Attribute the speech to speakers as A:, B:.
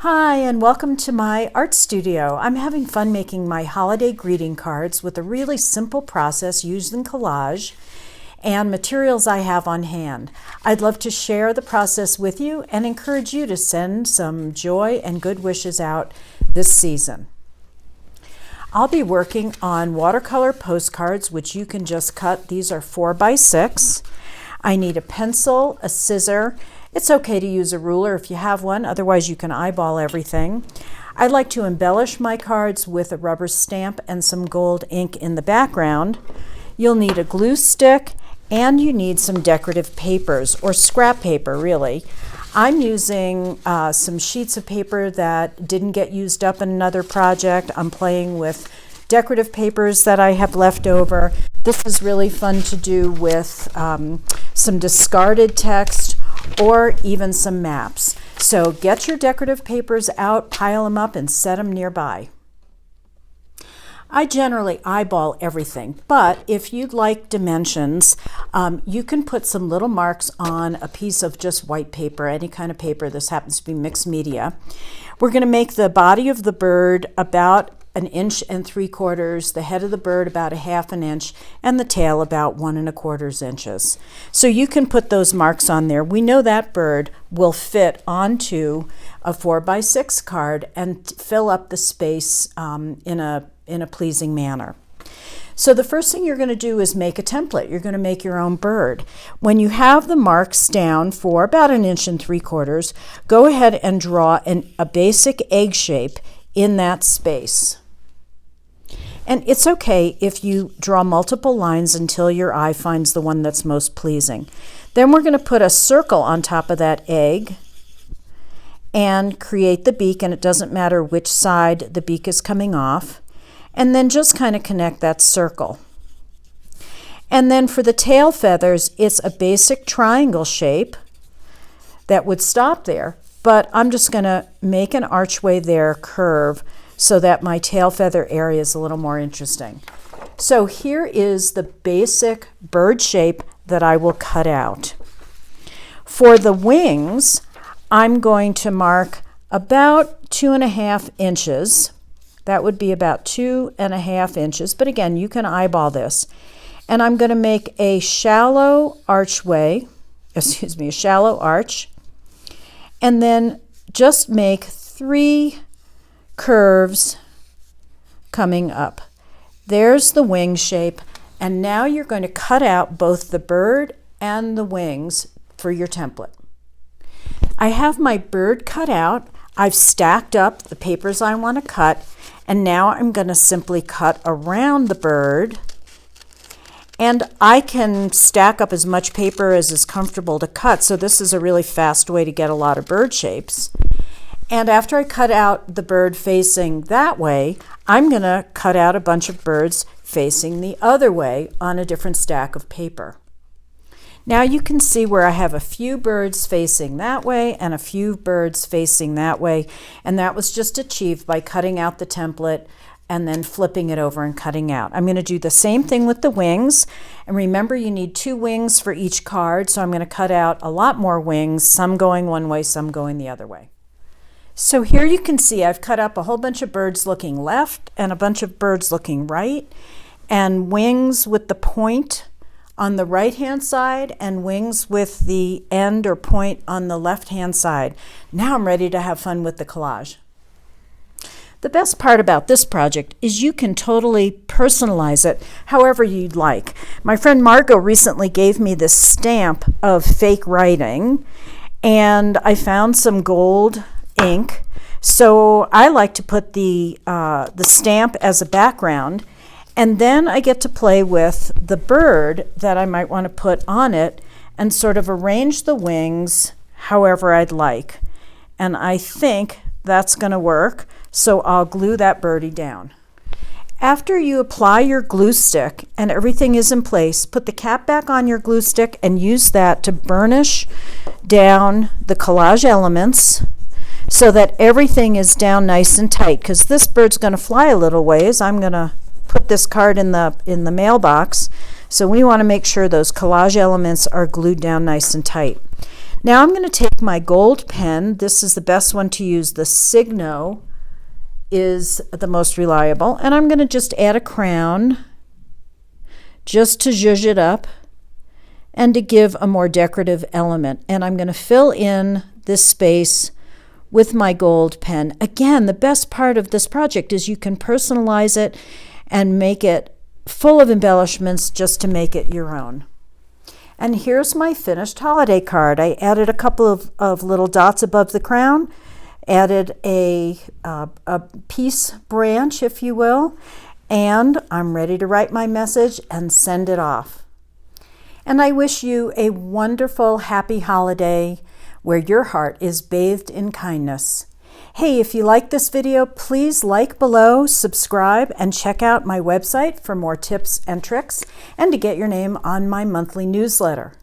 A: Hi, and welcome to my art studio. I'm having fun making my holiday greeting cards with a really simple process using collage and materials I have on hand. I'd love to share the process with you and encourage you to send some joy and good wishes out this season. I'll be working on watercolor postcards, which you can just cut. These are 4 by 6. I need a pencil, a scissor. It's okay to use a ruler if you have one, otherwise you can eyeball everything. I like to embellish my cards with a rubber stamp and some gold ink in the background. You'll need a glue stick and you need some decorative papers, or scrap paper really. I'm using some sheets of paper that didn't get used up in another project. I'm playing with decorative papers that I have left over. This is really fun to do with some discarded text or even some maps. So get your decorative papers out, pile them up, and set them nearby. I generally eyeball everything, but if you'd like dimensions, you can put some little marks on a piece of just white paper, any kind of paper. This happens to be mixed media. We're going to make the body of the bird about 1 3/4 inches, the head of the bird about 1/2 inch, and the tail about 1 1/4 inches. So you can put those marks on there. We know that bird will fit onto a 4 by 6 card and fill up the space in a pleasing manner. So the first thing you're going to do is make a template. You're going to make your own bird. When you have the marks down for about 1 3/4 inches, go ahead and draw a basic egg shape in that space. And it's okay if you draw multiple lines until your eye finds the one that's most pleasing. Then we're going to put a circle on top of that egg and create the beak, and it doesn't matter which side the beak is coming off. And then just kind of connect that circle. And then for the tail feathers, it's a basic triangle shape that would stop there, but I'm just going to make an archway there, curve, so that my tail feather area is a little more interesting. So here is the basic bird shape that I will cut out. For the wings, I'm going to mark about 2.5 inches. That would be about 2.5 inches, but again, you can eyeball this. And I'm going to make a shallow archway, a shallow arch, and then just make 3 curves coming up. There's the wing shape, and now you're going to cut out both the bird and the wings for your template. I have my bird cut out. I've stacked up the papers I want to cut, and now I'm going to simply cut around the bird, and I can stack up as much paper as is comfortable to cut, so this is a really fast way to get a lot of bird shapes. And after I cut out the bird facing that way, I'm going to cut out a bunch of birds facing the other way on a different stack of paper. Now you can see where I have a few birds facing that way and a few birds facing that way, and that was just achieved by cutting out the template and then flipping it over and cutting out. I'm going to do the same thing with the wings, and remember you need 2 wings for each card, so I'm going to cut out a lot more wings, some going one way, some going the other way. So here you can see I've cut up a whole bunch of birds looking left and a bunch of birds looking right, and wings with the point on the right hand side and wings with the end or point on the left hand side. Now I'm ready to have fun with the collage. The best part about this project is you can totally personalize it however you'd like. My friend Margot recently gave me this stamp of fake writing, and I found some gold ink, so I like to put the stamp as a background, and then I get to play with the bird that I might want to put on it and sort of arrange the wings however I'd like. And I think that's going to work, so I'll glue that birdie down. After you apply your glue stick and everything is in place, put the cap back on your glue stick and use that to burnish down the collage elements so that everything is down nice and tight, because this bird's going to fly a little ways. I'm going to put this card in the mailbox, so we want to make sure those collage elements are glued down nice and tight. Now I'm going to take my gold pen. This is the best one to use. The Signo is the most reliable. And I'm going to just add a crown just to zhuzh it up and to give a more decorative element. And I'm going to fill in this space with my gold pen. Again, the best part of this project is you can personalize it and make it full of embellishments just to make it your own. And here's my finished holiday card. I added a couple of little dots above the crown, added a peace branch, if you will, and I'm ready to write my message and send it off. And I wish you a wonderful, happy holiday where your heart is bathed in kindness. Hey, if you like this video, please like below, subscribe, and check out my website for more tips and tricks and to get your name on my monthly newsletter.